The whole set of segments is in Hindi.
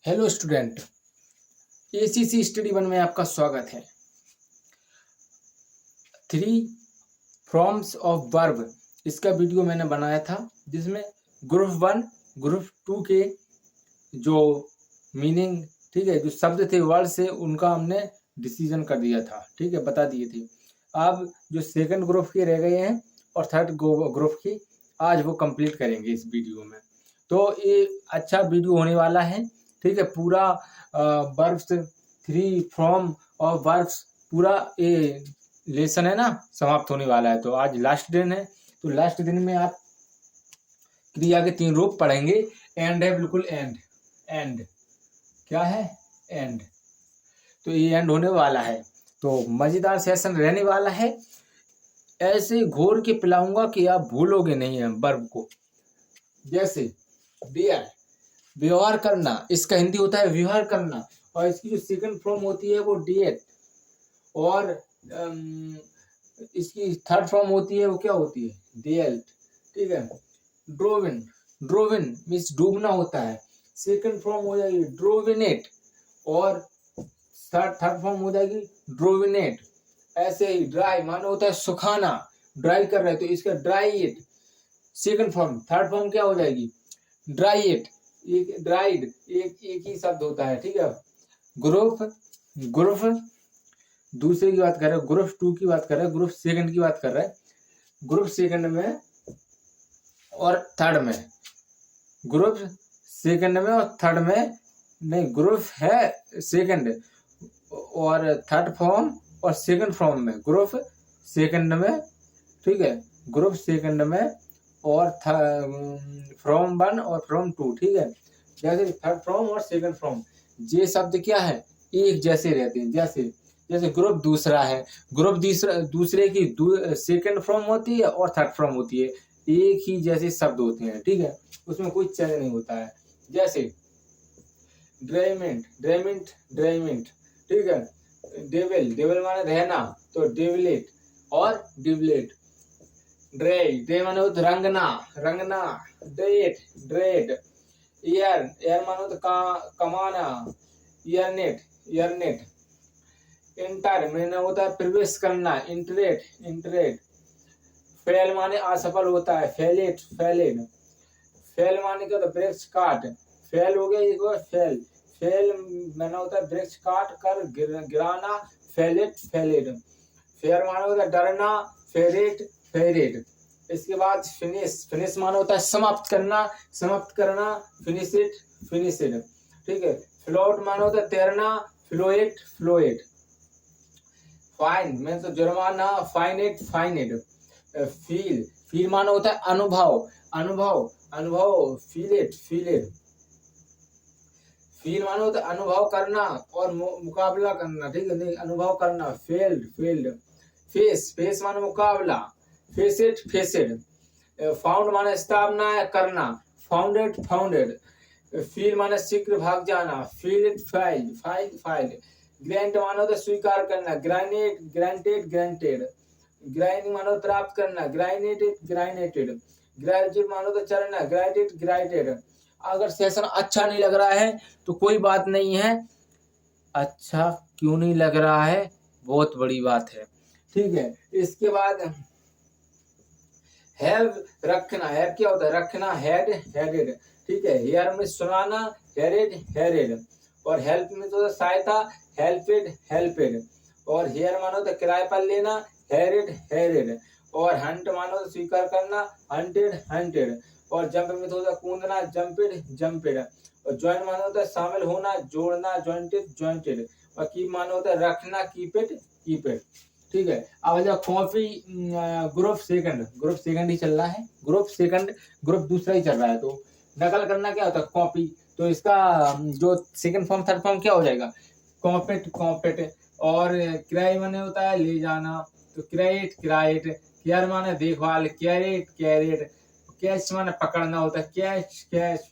Hello student, ACC study one में आपका स्वागत है। 3 फॉर्म्स ऑफ वर्ब इसका वीडियो मैंने बनाया था, जिसमें ग्रुप 1 ग्रुप 2 के जो मीनिंग, ठीक है, जो शब्द थे वर्ड से उनका हमने डिसीजन कर दिया था, ठीक है, बता दिए थे। अब जो सेकंड ग्रुप के रह गए हैं और थर्ड ग्रुप की आज वो कंप्लीट करेंगे इस वीडियो में। तो ये अच्छा वीडियो होने वाला है, ठीक है। पूरा वर्ब्स 3 फॉर्म और वर्ब्स पूरा ये लेसन है ना समाप्त होने वाला है। तो आज लास्ट दिन है, तो लास्ट दिन में आप क्रिया के 3 रूप पढ़ेंगे। एंड है, बिल्कुल एंड। एंड क्या है? एंड। तो ये एंड होने वाला है, तो मजेदार सेशन रहने वाला है। ऐसे घोर के पिलाऊंगा कि आप भूलोगे नहीं है वर्ब को। जैसे डियर, व्यवहार करना, इसका हिंदी होता है व्यवहार करना, और इसकी जो सेकंड फॉर्म होती है वो डिएट, और इसकी थर्ड फॉर्म होती है वो क्या होती है? डिएल्ट, ठीक है। ड्रोविन, ड्रोविन मीन्स डूबना होता है, सेकंड फॉर्म हो जाएगी ड्रोविनेट, और थर्ड फॉर्म हो जाएगी ड्रोविनेट। ऐसे ही ड्राई मानो होता है सुखाना, ड्राई कर रहे हैं तो इसका dry it, second form. Third form क्या हो जाएगी? ड्राई इट, एक ड्राइड, एक ही शब्द होता है, ठीक है। ग्रुप ग्रुप दूसरे की बात कर रहे हैं, ग्रुप 2 की बात कर रहे हैं, ग्रुप सेकंड की बात कर रहे हैं। ग्रुप सेकंड में और थर्ड में, ग्रुप सेकंड में और थर्ड में नहीं, ग्रुप है सेकंड और थर्ड फॉर्म और सेकंड फॉर्म में, ग्रुप सेकंड में, ठीक है, ग्रुप सेकंड में और फ्रॉम 1 और फ्रॉम 2, ठीक है। जैसे थर्ड फॉर्म और सेकंड फॉर्म, ये शब्द क्या है? एक जैसे रहते हैं। जैसे जैसे ग्रुप दूसरा है, ग्रुप दूसरे की सेकंड फॉर्म होती है और थर्ड फॉर्म होती है, एक ही जैसे शब्द होते हैं, ठीक है, उसमें कोई चेंज नहीं होता है। जैसे ड्रेमेंट, ड्रेमेंट, ड्रेमेंट, ठीक है। डेविल, डेविल माने रहना, तो डेविलेट और डिवलेट। ड्रे, ड्रे माने होता रंगना, रंगना, ड्रेट, ड्रेट। ईयर, ईयर माने होता कमाना, ईयरनेट, ईयरनेट। इंटर माने होता है प्रवेश करना, इंटरेट, इंटरेट। फेल माने असफल होता है, फेलेट, फेलेड। फेल माने क्या होता है? वृक्ष काट, फेल हो गया एक बार, फेल, फेल माने होता है वृक्ष काट कर गिराना, फेलेट, फेलेड। फेयर माने होता है डरना, फेरेट, फेरेड। इसके बाद फिनिश, फिनिश माने होता है समाप्त करना, समाप्त करना, फिनिशिड, फिनिशिड, ठीक है। फ्लोट माने होता है तैरना, फ्लोएट, फ्लोएट। फाइन मीन्स तो जुर्माना, फाइनेट, फाइनेड। फील, फील माने होता है अनुभव, अनुभव, अनुभव, फीलेट, फीलेड। फील माने होता है अनुभव करना और मुकाबला करना, ठीक है, नहीं अनुभव करना, फेल्ड, फेल्ड। फेस, फेस माने मुकाबला, फेसेट, फेसेड। फाउंड माने स्थापना करना, फाउंडेड, फाउंडेड। फील माने शीघ्र भाग जाना, feel it, file, file, file. Grant माने होता है स्वीकार करना, ग्राइनेट, ग्रांटेड, ग्रांटेड। ग्राइंड माने होता प्राप्त करना, ग्राइनेटेड, ग्राइनेटेड। ग्रेजुएट माने होता चढ़ना, ग्राइटेड, ग्राइटेड। अगर सेशन अच्छा नहीं लग रहा है तो कोई बात नहीं है। अच्छा क्यों नहीं लग रहा है? बहुत बड़ी बात है, ठीक है। इसके बाद हैव, रखना, हैव क्या होता है? रखना, हेड, हेडेड, ठीक है। हेयर में सुनाना, हेरेड, हेरेड। और हेल्प में तो सहायता, हेल्पेड, हेल्पेड। और हेयर मानो तो किराए पर लेना, हेरेड, हेरेड। और हंट मानो तो स्वीकार करना, हंटेड, हंटेड। और जंप में तो कूदना, जंपेड, जंपेड। और ज्वाइन मानो होता है शामिल होना, जोड़ना, ज्वाइंटेड, ज्वाइंटेड। और कीप मानो होता है रखना, कीपेड, कीपेड, ठीक है। अब जब कॉपी ग्रुप सेकंड ही चल रहा है, ग्रुप सेकंड, ग्रुप दूसरा ही चल रहा है, तो नकल करना क्या होता है? कॉपी। तो इसका जो सेकंड फॉर्म थर्ड फॉर्म क्या हो जाएगा? कॉपेट, कॉपेट। और किराए माने होता है ले जाना, तो किराएट, किराएट। केयर माने देखभाल, कैरेट, कैरेट। कैच माने पकड़ना होता है, कैच, कैच।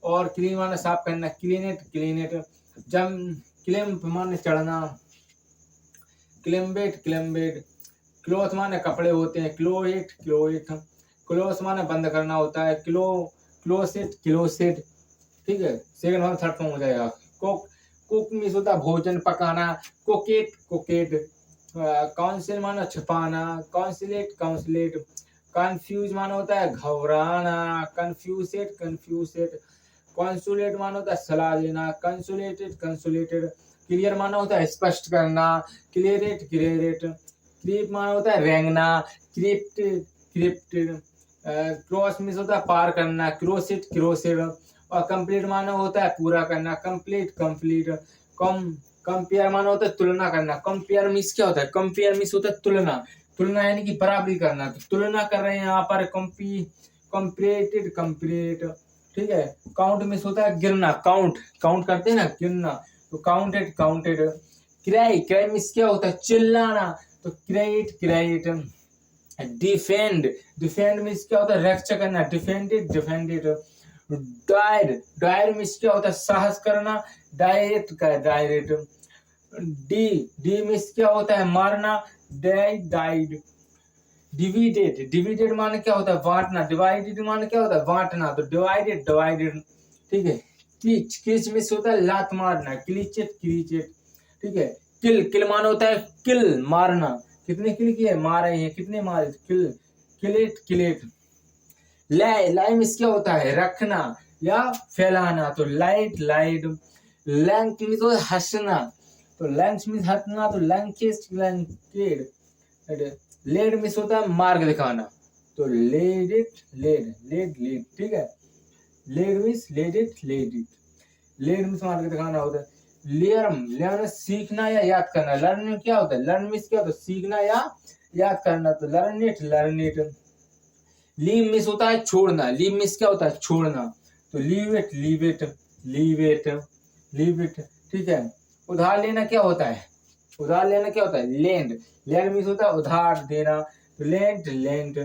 और क्लीन माने साफ करना, क्लीनेट, क्लीनेट। जम, क्लिम्प माने चढ़ना, क्लिम्बेट, क्लिम्बेट। क्लोथ माने कपड़े होते हैं, क्लोएट, क्लोएट। क्लोज माने बंद करना होता है, क्लोसेट, क्लोसेट। ठीक है, सेकंड फॉर्म थर्ड फॉर्म हो जाएगा। कुक, कुक मीन्स होता है भोजन पकाना, कुकेट कुकेट, काउंसिल माना छुपाना, काउंसिलेट काउंसिलेट, कंफ्यूज माना होता है घबराना, कंफ्यूसेट कंफ्यूसेट, कॉन्सुलेट माना होता है सलाह देना, कंसुलेटेड कंसुलेटेड, क्लियर माना होता है स्पष्ट करना, क्लियरेट क्लियरेट, क्रीप माना होता है रेंगना, क्रिप्टेड क्रिप्टेड, क्रॉस मीन्स होता है पार करना, क्रोसिट क्रोसिड, और कंप्लीट माना होता है पूरा करना, कंप्लीट कंप्लीट, कम कंपेयर माना होता है तुलना करना, कंपेयर मीन्स क्या होता है, कंपेयर मीन्स होता है तुलना, तुलना यानी कि बराबरी करना, तो तुलना कर रहे हैं यहाँ पर, कंपेरेटेड कंपेरेट, ठीक है। काउंट मीन्स होता है गिनना, काउंट काउंट करते हैं ना, गिनना, तो counted counted, cry cry means क्या होता है चिल्लाना, तो cried cried, defend defend means क्या होता है रक्षा करना, defended defended, dire dire means क्या होता है साहस करना, डायरेक्ट का डायरेक्ट, डी डी मीन्स क्या होता है मारना, डाइड डाइड, डिवाइडेड डिवाइडेड माने क्या होता है बांटना, डिवाइडेड माने क्या होता है बांटना, तो डिवाइडेड डिवाइडेड, ठीक है। क्लीच क्लीच मीन्स होता है लात मारना, क्लीचेट क्लीचेट, ठीक है। किल किल माने होता है किल मारना, कितने किल किए मारे हैं, कितने मारे, किल किलेट किलेट, लाई लाई मीन्स क्या होता है रखना या फैलाना, तो लाइट लाइट, लैंक मीन्स होता है हंसना, तो लैंक्स मीन्स हंसना, तो लैंकेस्ट लैंकेड, लेड मीन्स होता है मार्ग दिखाना, तो led it led led led, ठीक है। Led means led it led it, led means मार्ग दिखाना होता है। लर्न लर्न सीखना या याद करना, लर्न क्या होता है, लर्न मीन्स क्या होता है सीखना या याद करना, तो learn it learn it. Leave means होता है छोड़ना, लीव मीन्स क्या होता है छोड़ना, तो leave it leave it leave it leave it, ठीक है। उधार लेना क्या होता है, उधार लेना क्या होता है लेंड, लैंड मीन्स होता है उधार देना, तो लेंट लेंट,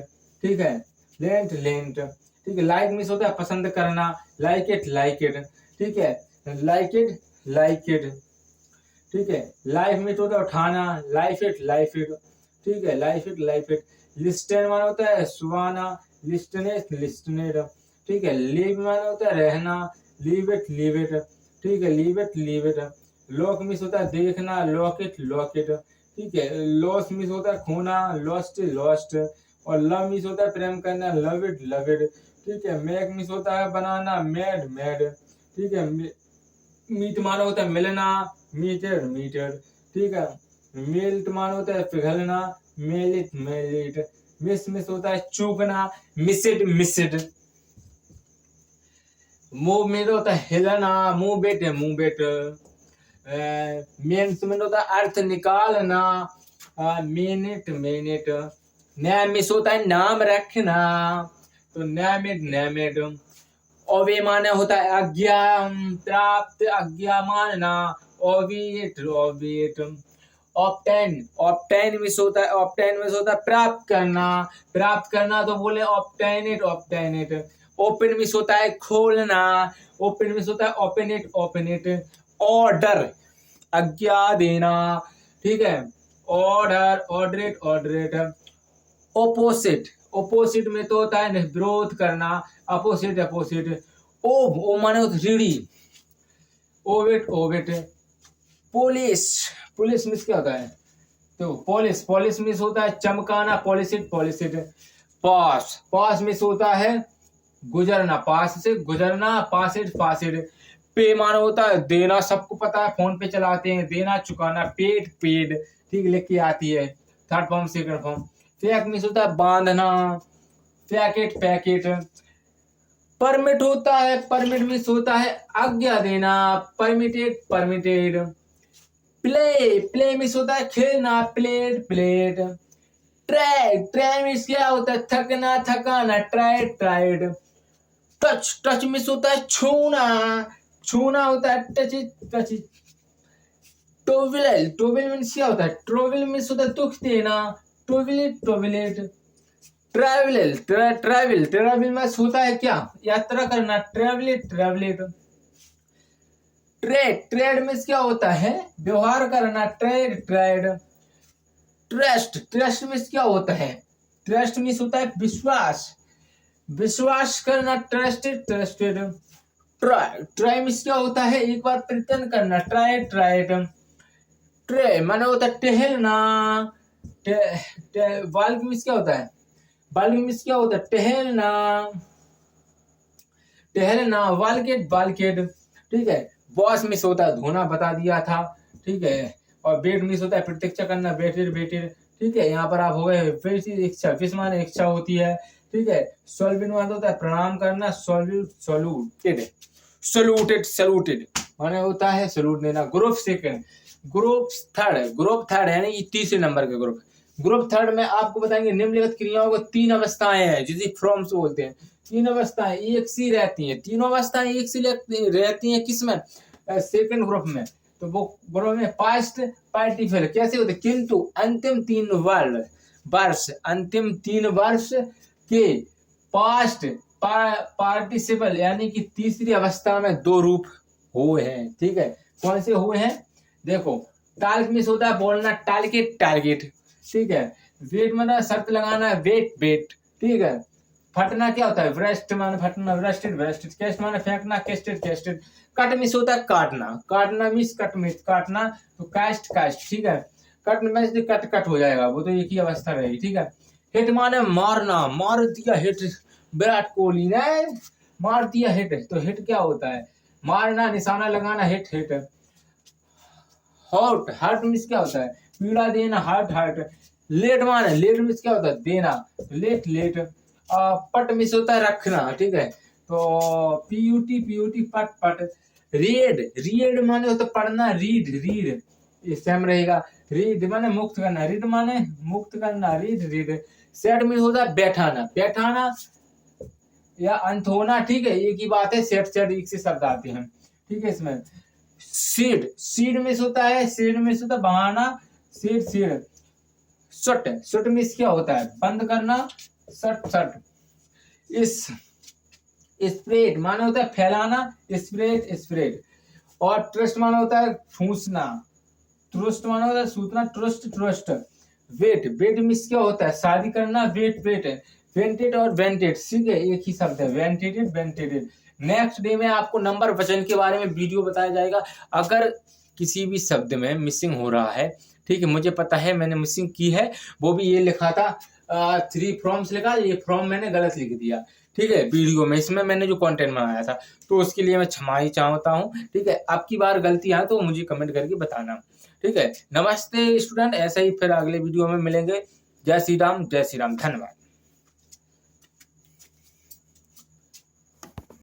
ठीक है, लेंट लेंट, ठीक है। लाइक मीन्स होता है पसंद करना, लाइक इट, ठीक है, लाइक इट, ठीक है। लाइफ मीन्स होता है उठाना, लाइफ इट, ठीक है, लाइफ इट, लिस्टन माना होता है सुहाना, लिस्टनेस लिस्टनेड, ठीक है। लिव माना होता है रहना, लीव इट, ठीक है, लीव इट, लॉक मिस होता है देखना, लॉक इट, ठीक है। लॉस मिस होता है खोना, लॉस्ट, और लव मिस होता है प्रेम करना, लव इट, ठीक है। मेक मिस होता है बनाना, मेड, ठीक है। मीट माना होता है मिलना, मीटेड, ठीक है। मिल्ट माना होता है पिघलना, मेलिट, मिस होता है चूकना, मिसिड, मूव में होता है हिलना, मूव बेट, मेन्स में होता है अर्थ निकालना, मिनट, नैम मिस होता है नाम रखना, तो नैम इट, ओवे माना होता है आज्ञा, प्राप्त आज्ञा मानना, ओविएट, ऑप्टेन मिस होता है प्राप्त करना, तो बोले ऑप्टेन इट, ओपन मिस होता है खोलना, ओपन मिस होता है ओपन इट, ऑर्डर आज्ञा देना, ठीक है। ऑर्डर इट, ओपोसिट में तो होता है विरोध करना, अपोजिट, ओ माने रीढ़ी, ओविट, पुलिस मिस क्या होता है, तो पॉलिश मिस होता है चमकाना, पॉलिसिट, पास मिस होता है गुजरना, पास से गुजरना, पासिड, पे माना होता है देना, सबको पता है फोन पे चलाते हैं, देना चुकाना, पेड, ठीक लिख के आती है, third form second form. Fake miss होता है बांधना, पैकेट, परमिट मिस होता है आज्ञा देना, परमिटेड, प्ले मिस होता है खेलना, प्लेट, ट्राई मिस क्या होता है थकना, थकाना, ट्राइड, टच मिस होता है छूना होता है टच, टोविल मीन्स क्या होता है, ट्रोविल मीन्स होता है दुख देना, टोविलेट, ट्रैवल मीन्स होता है क्या यात्रा करना, ट्रैवलेट, ट्रेड मीन्स क्या होता है व्यवहार करना, ट्रेड, ट्रस्ट मीन्स क्या होता है, ट्रस्ट मीन्स होता है विश्वास करना, ट्रस्टेड, ट्राई, ट्राई मीन्स क्या होता है, एक बार प्रयत्न करना, ट्राई, ट्राइड। ट्रे माने होता है टहलना, बाल्क मीन्स क्या होता है, बाल्क मीन्स क्या होता है, टहलना, टहलना, वालकेट, बालकेट, ठीक है। वॉश मिस होता है धोना, बता दिया था, ठीक है। और बेट मिस होता है प्रतीक्षा करना, बेटेड, बेटेड, ठीक है। यहाँ पर आप हो गए फिर इच्छा, फिश माने इच्छा होती है, ठीक है। सॉल्विन माने होता है प्रणाम करना, सॉल्यूटेड, सॉल्यूटेड, सॉल्यूटेड माने होता है सलूट देना। Group second, group third, group third यानी कि तीसरे नंबर के ग्रुप। ग्रुप थर्ड में आपको बताएंगे निम्नलिखित क्रियाओं को 3 अवस्थाएं हैं जिसे फ्रॉम्स बोलते हैं। 3 अवस्थाएं एक सी रहती हैं, तीनों अवस्थाएं एक सी रहती हैं, किसमें, सेकंड ग्रुप में। तो वो ग्रुप में पास्ट पार्टिसिपल कैसे होते, किंतु अंतिम 3 वर्ष, अंतिम 3 वर्ष के पास्ट पार्टिसिपल यानी कि तीसरी अवस्था में 2 रूप हुए हैं, ठीक है। कौन से हुए हैं, देखो, टाल्क मिस होता है बोलना, टारगेट, टारगेट, ठीक है। वेट माना शर्त लगाना, वेट, वेट, ठीक है। फटना क्या होता है, व्रेस्ट माना फटना, व्रेस्टेड, व्रेस्टेड। कैस्ट माना फेंकना, केस्टेड, केस्टेड। कट मिस होता है काटना, काटना मिस, कट मिस, काटना, तो कास्ट, कास्ट, ठीक है। कट मिस कट, कट हो जाएगा, वो तो एक ही अवस्था रहेगी, ठीक है। हिट माने मारना, मार दिया हिट, विराट कोहली ने मार दिया हिट, तो हिट क्या होता है, मारना, निशाना लगाना, hit, hit. Hot, heart miss क्या होता है, पीड़ा देना, हार्ट, हार्ट। लेट माने, लेट मिस क्या होता है, देना, लेट, लेट। पट मिस होता है रखना, ठीक है। तो पीयूटी, पीयूटी, पट, पट। रीड, रीड माने होता है पढ़ना, रीड, रीड, ये सेम रहेगा। रीड माने मुक्त करना, रीड माने मुक्त करना, रीड, रीड। सेट मिस होता है बैठाना, बैठाना या अंत होना, ठीक है, एक ही बात है। सेट, सेट एक से शब्द आते हैं, ठीक है। इसमें सीड, सीड मिस होता है, सीड मिस होता है बहाना, सीड, सीड। सट, सट मिस क्या होता है, बंद करना, सट, सट। इस स्प्रेड माने होता है फैलाना, स्प्रेड, स्प्रेड। और ट्रस्ट माने होता है ठूसना, ट्रस्ट माने होता है सूतना, ट्रस्ट, ट्रस्ट। वेट, वेट मिस क्या होता है, शादी करना, वेट, वेट। वेंटेड और वेंटेड, ठीक है, एक ही शब्द है, वेंटेडेड, वेंटेडेड। नेक्स्ट डे में आपको नंबर वचन के बारे में वीडियो बताया जाएगा। अगर किसी भी शब्द में मिसिंग हो रहा है, ठीक है, मुझे पता है मैंने मिसिंग की है, वो भी ये लिखा था 3 फ्रॉम्स लिखा, ये फ्रॉम मैंने गलत लिख दिया, ठीक है, वीडियो में, इसमें मैंने जो कंटेंट बनाया था, तो उसके लिए मैं क्षमाई चाहता हूँ, ठीक है। आपकी बार गलती है तो मुझे कमेंट करके बताना, ठीक है। नमस्ते स्टूडेंट, ऐसे ही फिर अगले वीडियो में मिलेंगे। जय श्री राम, जय श्री राम, धन्यवाद।